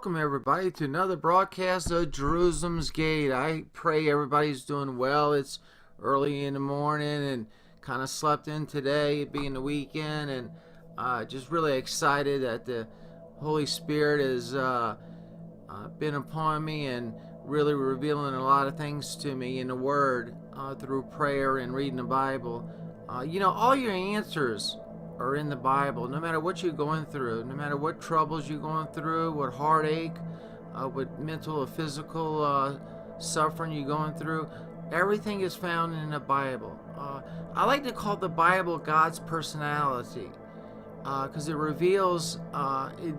welcome everybody to another broadcast of Jerusalem's Gate. I pray everybody's doing well. It's early in the morning and kind of slept in today, being the weekend, and just really excited that the Holy Spirit has been upon me and really revealing a lot of things to me in the Word through prayer and reading the Bible. All your answers are in the Bible. No matter what you're going through, no matter what troubles you're going through, what heartache, what mental or physical suffering you're going through, everything is found in the Bible. I like to call the Bible God's personality because it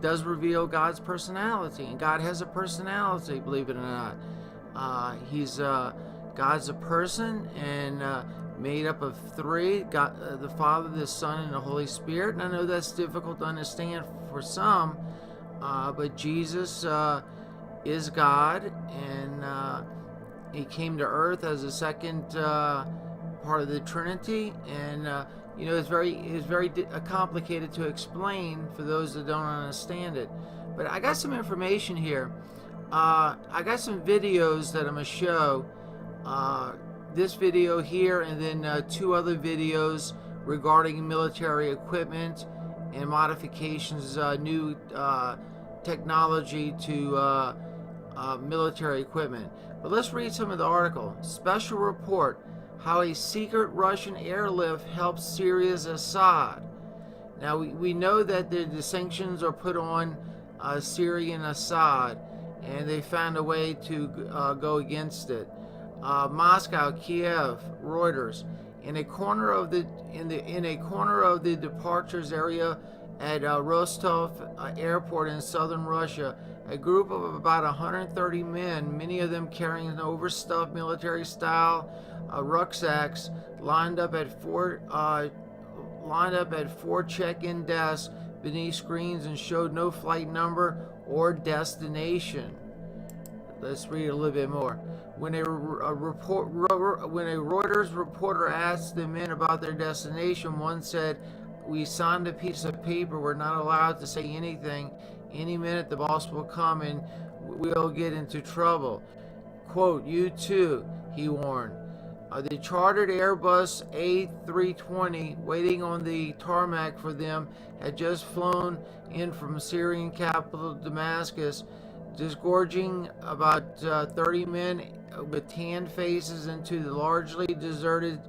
does reveal God's personality, and God has a personality, believe it or not. God's a person, and made up of three: God, the Father, the Son, and the Holy Spirit. And I know that's difficult to understand for some, but Jesus is God, and He came to earth as a second part of the Trinity. And it's very complicated to explain for those that don't understand it. But I got some information here. I got some videos that I'm gonna show. This video here, and then two other videos regarding military equipment and modifications, new technology to military equipment. But let's read some of the article. Special report: how a secret Russian airlift helps Syria's Assad. Now we know that the sanctions are put on Syria and Assad, and they found a way to go against it. Moscow, Kiev, Reuters. In a corner of the departures area at Rostov airport in southern Russia, a group of about 130 men, many of them carrying overstuffed military-style rucksacks, lined up at four check-in desks beneath screens, and showed no flight number or destination. Let's read a little bit more. When a Reuters reporter asked the men about their destination, one said, "We signed a piece of paper. We're not allowed to say anything. Any minute the boss will come and we'll get into trouble." Quote, "You too," he warned. The chartered Airbus A320 waiting on the tarmac for them had just flown in from Syrian capital Damascus, disgorging about 30 men with tanned faces into the largely deserted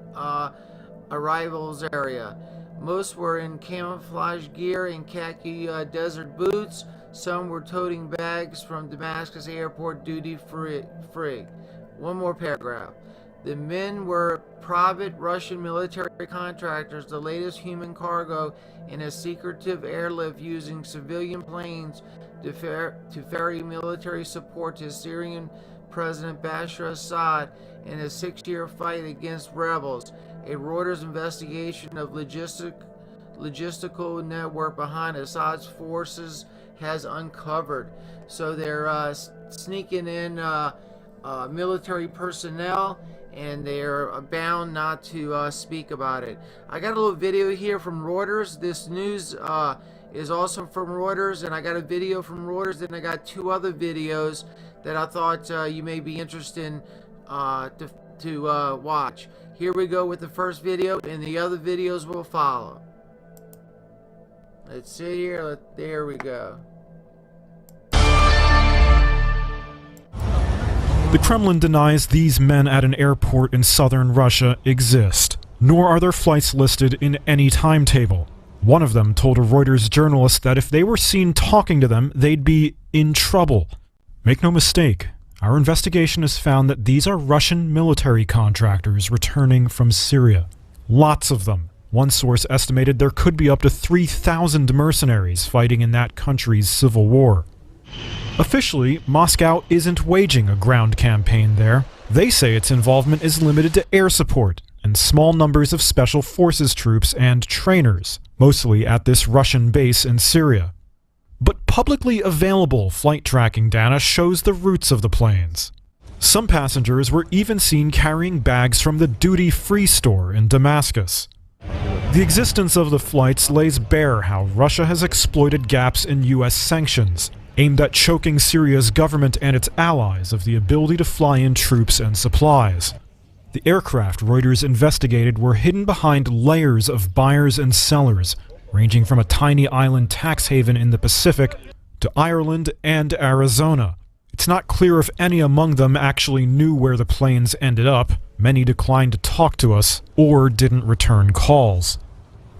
arrivals area. Most were in camouflage gear and khaki desert boots. Some were toting bags from Damascus airport duty free. One more paragraph. The men were private Russian military contractors, the latest human cargo in a secretive airlift using civilian planes to ferry military support to Syrian President Bashar Assad in a 6-year fight against rebels. A Reuters investigation of logistical network behind Assad's forces has uncovered. So they're sneaking in military personnel, and they're bound not to speak about it. I got a little video here from Reuters. This news is also from Reuters, and I got a video from Reuters, and I got two other videos that I thought you may be interested in to watch. Here we go with the first video, and the other videos will follow. Let's see here. There we go. The Kremlin denies these men at an airport in southern Russia exist, nor are their flights listed in any timetable. One of them told a Reuters journalist that if they were seen talking to them, they'd be in trouble. Make no mistake, our investigation has found that these are Russian military contractors returning from Syria. Lots of them. One source estimated there could be up to 3,000 mercenaries fighting in that country's civil war. Officially, Moscow isn't waging a ground campaign there. They say its involvement is limited to air support and small numbers of special forces troops and trainers, mostly at this Russian base in Syria. But publicly available flight tracking data shows the routes of the planes. Some passengers were even seen carrying bags from the duty-free store in Damascus. The existence of the flights lays bare how Russia has exploited gaps in US sanctions, aimed at choking Syria's government and its allies of the ability to fly in troops and supplies. The aircraft Reuters investigated were hidden behind layers of buyers and sellers, ranging from a tiny island tax haven in the Pacific to Ireland and Arizona. It's not clear if any among them actually knew where the planes ended up. Many declined to talk to us or didn't return calls.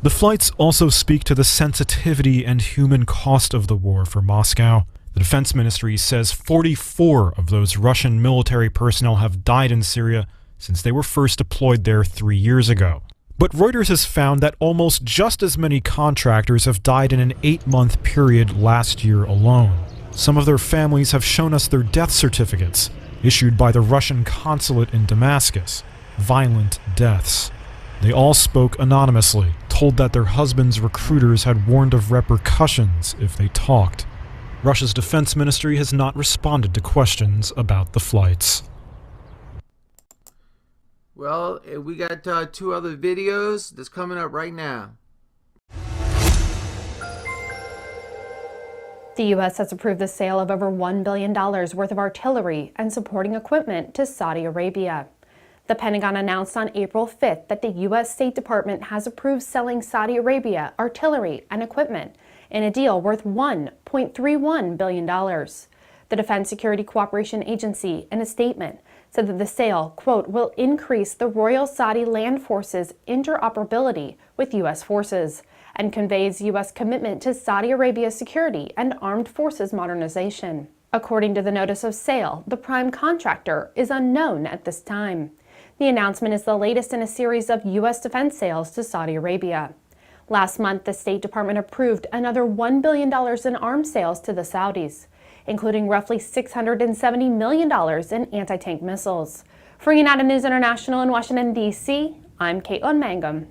The flights also speak to the sensitivity and human cost of the war for Moscow. The Defense Ministry says 44 of those Russian military personnel have died in Syria since they were first deployed there 3 years ago. But Reuters has found that almost just as many contractors have died in an 8-month period last year alone. Some of their families have shown us their death certificates, issued by the Russian consulate in Damascus. Violent deaths. They all spoke anonymously, told that their husbands' recruiters had warned of repercussions if they talked. Russia's defense ministry has not responded to questions about the flights. Well, we got 2 other videos that's coming up right now. The U.S. has approved the sale of over $1 billion worth of artillery and supporting equipment to Saudi Arabia. The Pentagon announced on April 5th that the U.S. State Department has approved selling Saudi Arabia artillery and equipment in a deal worth $1.31 billion. The Defense Security Cooperation Agency, in a statement, said that the sale, quote, will increase the Royal Saudi Land Forces' interoperability with U.S. forces and conveys U.S. commitment to Saudi Arabia's security and armed forces modernization. According to the notice of sale, the prime contractor is unknown at this time. The announcement is the latest in a series of U.S. defense sales to Saudi Arabia. Last month, the State Department approved another $1 billion in arms sales to the Saudis, including roughly $670 million in anti-tank missiles. For United News International in Washington, D.C., I'm Caitlin Mangum.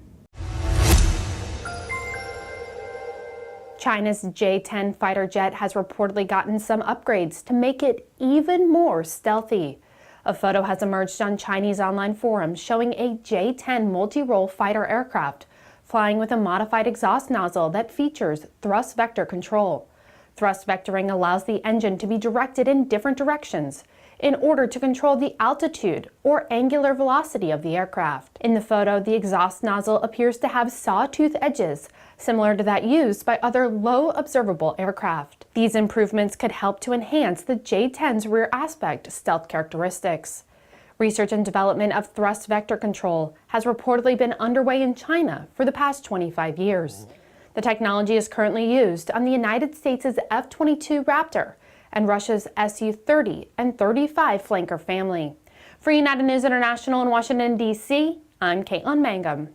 China's J-10 fighter jet has reportedly gotten some upgrades to make it even more stealthy. A photo has emerged on Chinese online forums showing a J-10 multi-role fighter aircraft flying with a modified exhaust nozzle that features thrust vector control. Thrust vectoring allows the engine to be directed in different directions in order to control the altitude or angular velocity of the aircraft. In the photo, the exhaust nozzle appears to have sawtooth edges, similar to that used by other low observable aircraft. These improvements could help to enhance the J-10's rear aspect stealth characteristics. Research and development of thrust vector control has reportedly been underway in China for the past 25 years. The technology is currently used on the United States' F-22 Raptor and Russia's Su-30 and 35 flanker family. For United News International in Washington, D.C., I'm Caitlin Mangum.